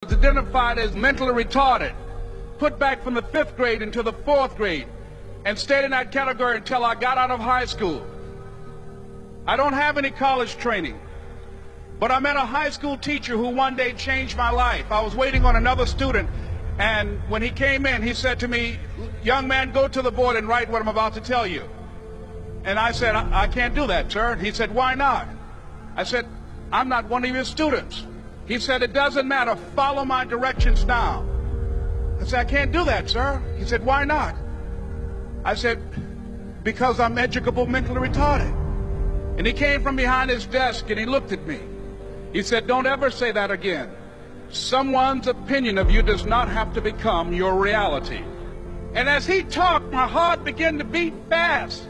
was identified as mentally retarded, put back from the 5th grade into the 4th grade, and stayed in that category until I got out of high school. I don't have any college training, but I met a high school teacher who one day changed my life. I was waiting on another student, and when he came in, he said to me, "Young man, go to the board and write what I'm about to tell you." And I said, I can't do that, sir. He said, "Why not?" I said, "I'm not one of your students." He said, "It doesn't matter. Follow my directions now." I said, "I can't do that, sir." He said, "Why not?" I said, "Because I'm educable mentally retarded." And he came from behind his desk and he looked at me. He said, "Don't ever say that again. Someone's opinion of you does not have to become your reality." And as he talked, my heart began to beat fast.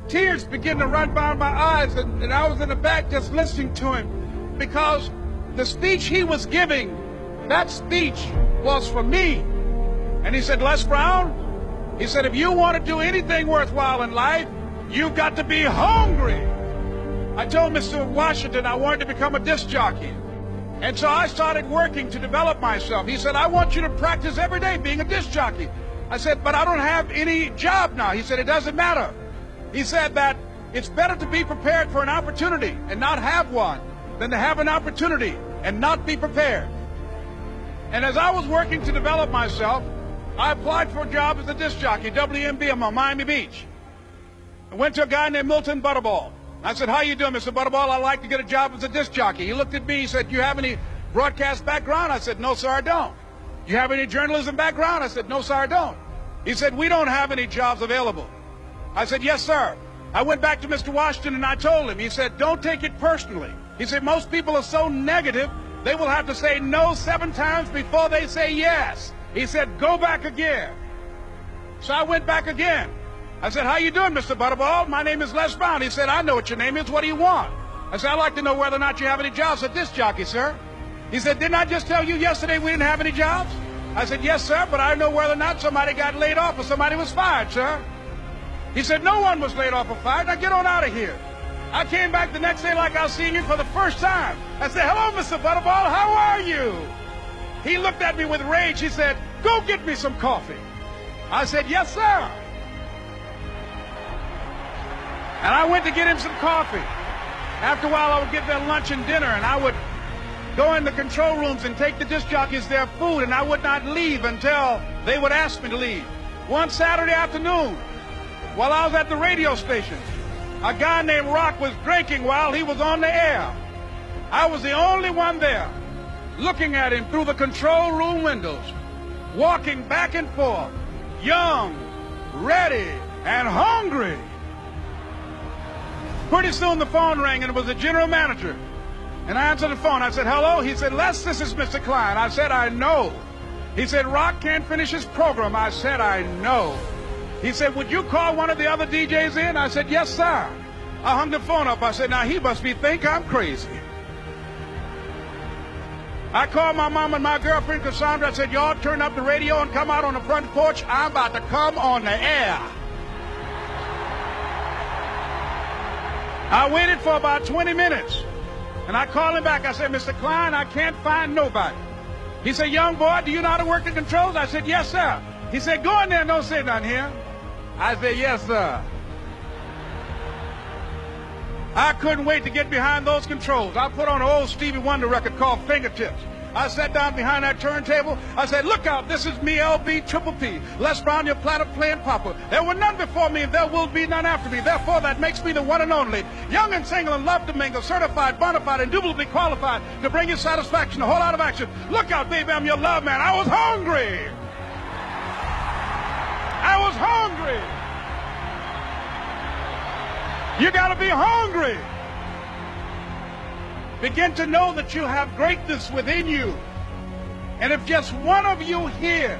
Tears began to run by my eyes, and I was in the back just listening to him, because the speech he was giving, that speech was for me. And he said, "Les Brown," he said, "if you want to do anything worthwhile in life, you've got to be hungry." I told Mr. Washington I wanted to become a disc jockey. And so I started working to develop myself. He said, "I want you to practice every day being a disc jockey." I said, "But I don't have any job now." He said, "It doesn't matter." He said that it's better to be prepared for an opportunity and not have one than to have an opportunity and not be prepared. And as I was working to develop myself, I applied for a job as a disc jockey, WMB, on Miami Beach. I went to a guy named Milton Butterball. I said, "How you doing, Mr. Butterball? I'd like to get a job as a disc jockey." He looked at me, he said, "You have any broadcast background?" I said, "No, sir, I don't." "You have any journalism background?" I said, "No, sir, I don't." He said, "We don't have any jobs available." I said, "Yes, sir." I went back to Mr. Washington and I told him. He said, "Don't take it personally." He said, "Most people are so negative, they will have to say no 7 times before they say yes." He said, "Go back again." So I went back again. I said, "How you doing, Mr. Butterball? My name is Les Brown." He said, "I know what your name is. What do you want?" I said, "I'd like to know whether or not you have any jobs at disc jockey, sir." He said, "Didn't I just tell you yesterday we didn't have any jobs?" I said, "Yes, sir, but I know whether or not somebody got laid off or somebody was fired, sir." He said, "No one was laid off or fired. Now get on out of here." I came back the next day like I was seeing him for the first time. I said, "Hello, Mr. Butterball, how are you?" He looked at me with rage. He said, "Go get me some coffee." I said, "Yes, sir." And I went to get him some coffee. After a while, I would get their lunch and dinner, and I would go in the control rooms and take the disc jockeys their food, and I would not leave until they would ask me to leave. One Saturday afternoon, while I was at the radio station, a guy named Rock was drinking while he was on the air. I was the only one there, looking at him through the control room windows, walking back and forth, young, ready, and hungry. Pretty soon the phone rang, and it was the general manager. And I answered the phone. I said, "Hello?" He said, "Les, this is Mr. Klein." I said, "I know." He said, "Rock can't finish his program." I said, "I know." He said, "Would you call one of the other DJs in?" I said, "Yes, sir." I hung the phone up. I said, "Now he must think I'm crazy." I called my mom and my girlfriend, Cassandra. I said, "Y'all turn up the radio and come out on the front porch. I'm about to come on the air." I waited for about 20 minutes, and I called him back. I said, "Mr. Klein, I can't find nobody." He said, "Young boy, do you know how to work the controls?" I said, "Yes, sir." He said, "Go in there and don't say nothing here." I said, "Yes, sir." I couldn't wait to get behind those controls. I put on an old Stevie Wonder record called Fingertips. I sat down behind that turntable. I said, "Look out, this is me, LB Triple P. Les Brown, your platter playing papa. There were none before me, and there will be none after me. Therefore, that makes me the one and only. Young and single and love to mingle, certified, bona fide, indubitably qualified to bring you satisfaction, a whole lot of action. Look out, baby, I'm your love man." I was hungry. I was hungry. You got to be hungry. Begin to know that you have greatness within you. And if just one of you here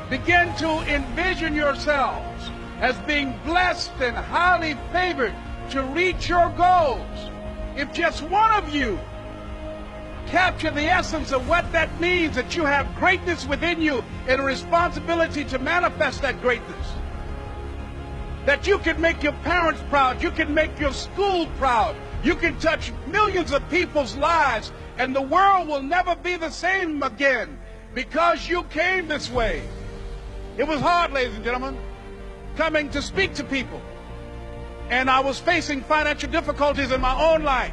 begin to envision yourselves as being blessed and highly favored to reach your goals, if just one of you capture the essence of what that means, that you have greatness within you and a responsibility to manifest that greatness, that you can make your parents proud, you can make your school proud, you can touch millions of people's lives And the world will never be the same again because you came this way. It was hard, ladies and gentlemen, coming to speak to people. And I was facing financial difficulties in my own life.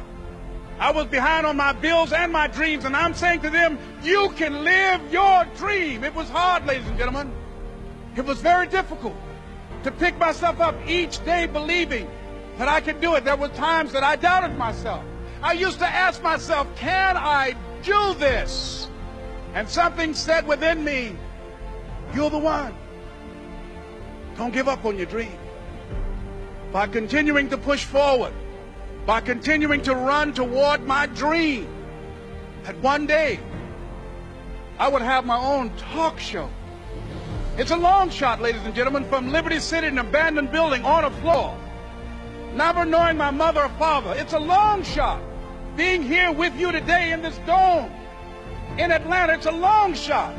I was behind on my bills and my dreams, and I'm saying to them, you can live your dream. It was hard, ladies and gentlemen. It was very difficult to pick myself up each day believing that I could do it. There were times that I doubted myself. I used to ask myself, can I do this? And something said within me, you're the one. Don't give up on your dream. By continuing to push forward, by continuing to run toward my dream, that one day I would have my own talk show. It's a long shot, ladies and gentlemen, from Liberty City, an abandoned building on a floor, never knowing my mother or father. It's a long shot. Being here with you today in this dome in Atlanta, it's a long shot.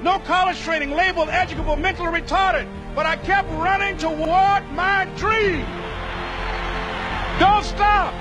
No college training, labeled educable, mentally retarded, but I kept running toward my dream. Don't stop.